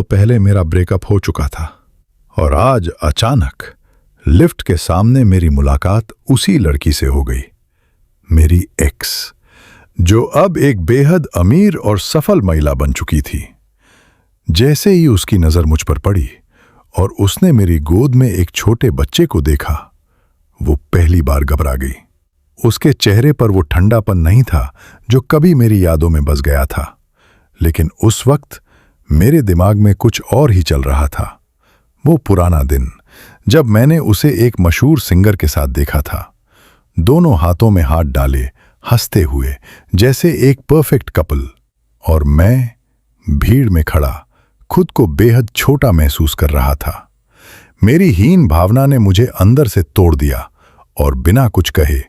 तो पहले मेरा ब्रेकअप हो चुका था और आज अचानक लिफ्ट के सामने मेरी मुलाकात उसी लड़की से हो गई, मेरी एक्स, जो अब एक बेहद अमीर और सफल महिला बन चुकी थी। जैसे ही उसकी नजर मुझ पर पड़ी और उसने मेरी गोद में एक छोटे बच्चे को देखा, वो पहली बार घबरा गई। उसके चेहरे पर वो ठंडापन नहीं था जो कभी मेरी यादों में बस गया था, लेकिन उस वक्त मेरे दिमाग में कुछ और ही चल रहा था। वो पुराना दिन जब मैंने उसे एक मशहूर सिंगर के साथ देखा था, दोनों हाथों में हाथ डाले, हंसते हुए जैसे एक परफेक्ट कपल, और मैं भीड़ में खड़ा खुद को बेहद छोटा महसूस कर रहा था। मेरी हीन भावना ने मुझे अंदर से तोड़ दिया और बिना कुछ कहे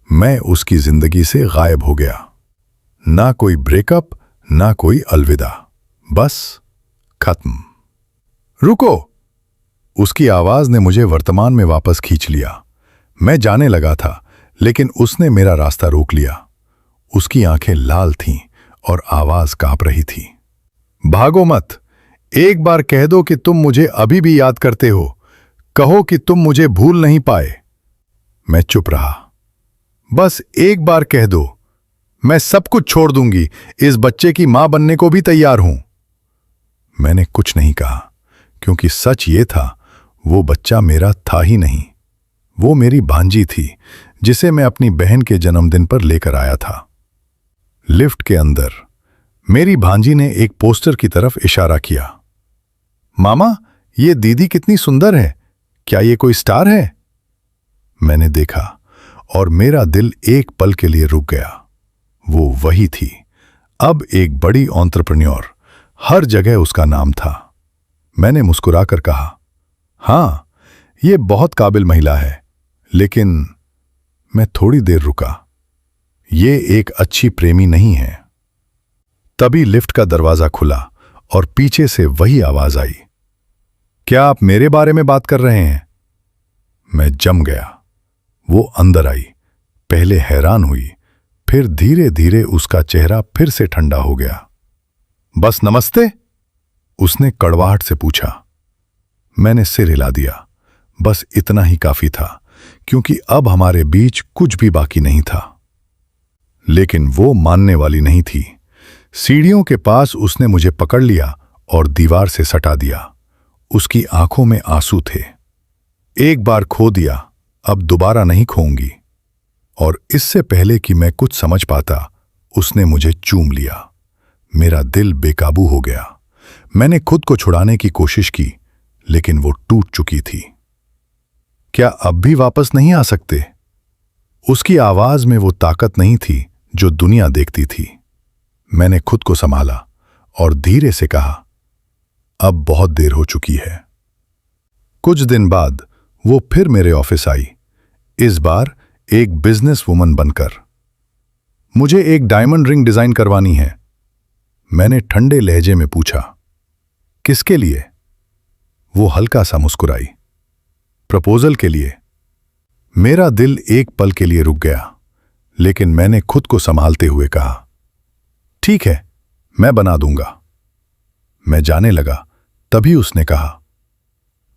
मैं उसकी जिंदगी से गायब हो गया। ना कोई ब्रेकअप, ना कोई अलविदा, बस खत्म। रुको! उसकी आवाज ने मुझे वर्तमान में वापस खींच लिया। मैं जाने लगा था, लेकिन उसने मेरा रास्ता रोक लिया। उसकी आंखें लाल थीं और आवाज कांप रही थी। भागो मत! एक बार कह दो कि तुम मुझे अभी भी याद करते हो। कहो कि तुम मुझे भूल नहीं पाए। मैं चुप रहा। बस एक बार कह दो, मैं सब कुछ छोड़ दूंगी, इस बच्चे की मां बनने को भी तैयार हूं। मैंने कुछ नहीं कहा, क्योंकि सच ये था, वो बच्चा मेरा था ही नहीं। वो मेरी भांजी थी, जिसे मैं अपनी बहन के जन्मदिन पर लेकर आया था। लिफ्ट के अंदर मेरी भांजी ने एक पोस्टर की तरफ इशारा किया। मामा, ये दीदी कितनी सुंदर है, क्या ये कोई स्टार है? मैंने देखा और मेरा दिल एक पल के लिए रुक गया। वो वही थी, अब एक बड़ी एंटरप्रेन्योर, हर जगह उसका नाम था। मैंने मुस्कुराकर कहा, हाँ, ये बहुत काबिल महिला है, लेकिन मैं थोड़ी देर रुका। ये एक अच्छी प्रेमी नहीं है। तभी लिफ्ट का दरवाजा खुला और पीछे से वही आवाज आई, क्या आप मेरे बारे में बात कर रहे हैं? मैं जम गया। वो अंदर आई, पहले हैरान हुई, फिर धीरे धीरे उसका चेहरा फिर से ठंडा हो गया। बस नमस्ते? उसने कड़वाहट से पूछा। मैंने सिर हिला दिया। बस इतना ही काफी था, क्योंकि अब हमारे बीच कुछ भी बाकी नहीं था। लेकिन वो मानने वाली नहीं थी। सीढ़ियों के पास उसने मुझे पकड़ लिया और दीवार से सटा दिया। उसकी आंखों में आंसू थे। एक बार खो दिया, अब दोबारा नहीं खोऊंगी। और इससे पहले कि मैं कुछ समझ पाता, उसने मुझे चूम लिया। मेरा दिल बेकाबू हो गया। मैंने खुद को छुड़ाने की कोशिश की, लेकिन वो टूट चुकी थी। क्या अब भी वापस नहीं आ सकते? उसकी आवाज में वो ताकत नहीं थी जो दुनिया देखती थी। मैंने खुद को संभाला और धीरे से कहा, अब बहुत देर हो चुकी है। कुछ दिन बाद वो फिर मेरे ऑफिस आई, इस बार एक बिजनेस वुमन बनकर। मुझे एक डायमंड रिंग डिजाइन करवानी है। मैंने ठंडे लहजे में पूछा, किसके लिए? वो हल्का सा मुस्कुराई, प्रपोजल के लिए। मेरा दिल एक पल के लिए रुक गया, लेकिन मैंने खुद को संभालते हुए कहा, ठीक है, मैं बना दूंगा। मैं जाने लगा, तभी उसने कहा,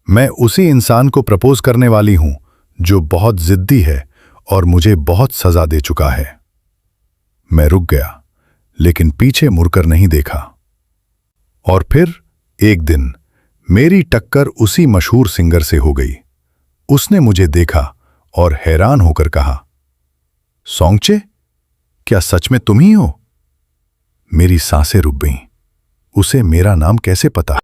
मैं उसी इंसान को प्रपोज करने वाली हूं जो बहुत जिद्दी है और मुझे बहुत सजा दे चुका है। मैं रुक गया, लेकिन पीछे मुड़कर नहीं देखा। और फिर एक दिन मेरी टक्कर उसी मशहूर सिंगर से हो गई। उसने मुझे देखा और हैरान होकर कहा, सोंगचे, क्या सच में तुम ही हो? मेरी सांसें रुक गईं। उसे मेरा नाम कैसे पता?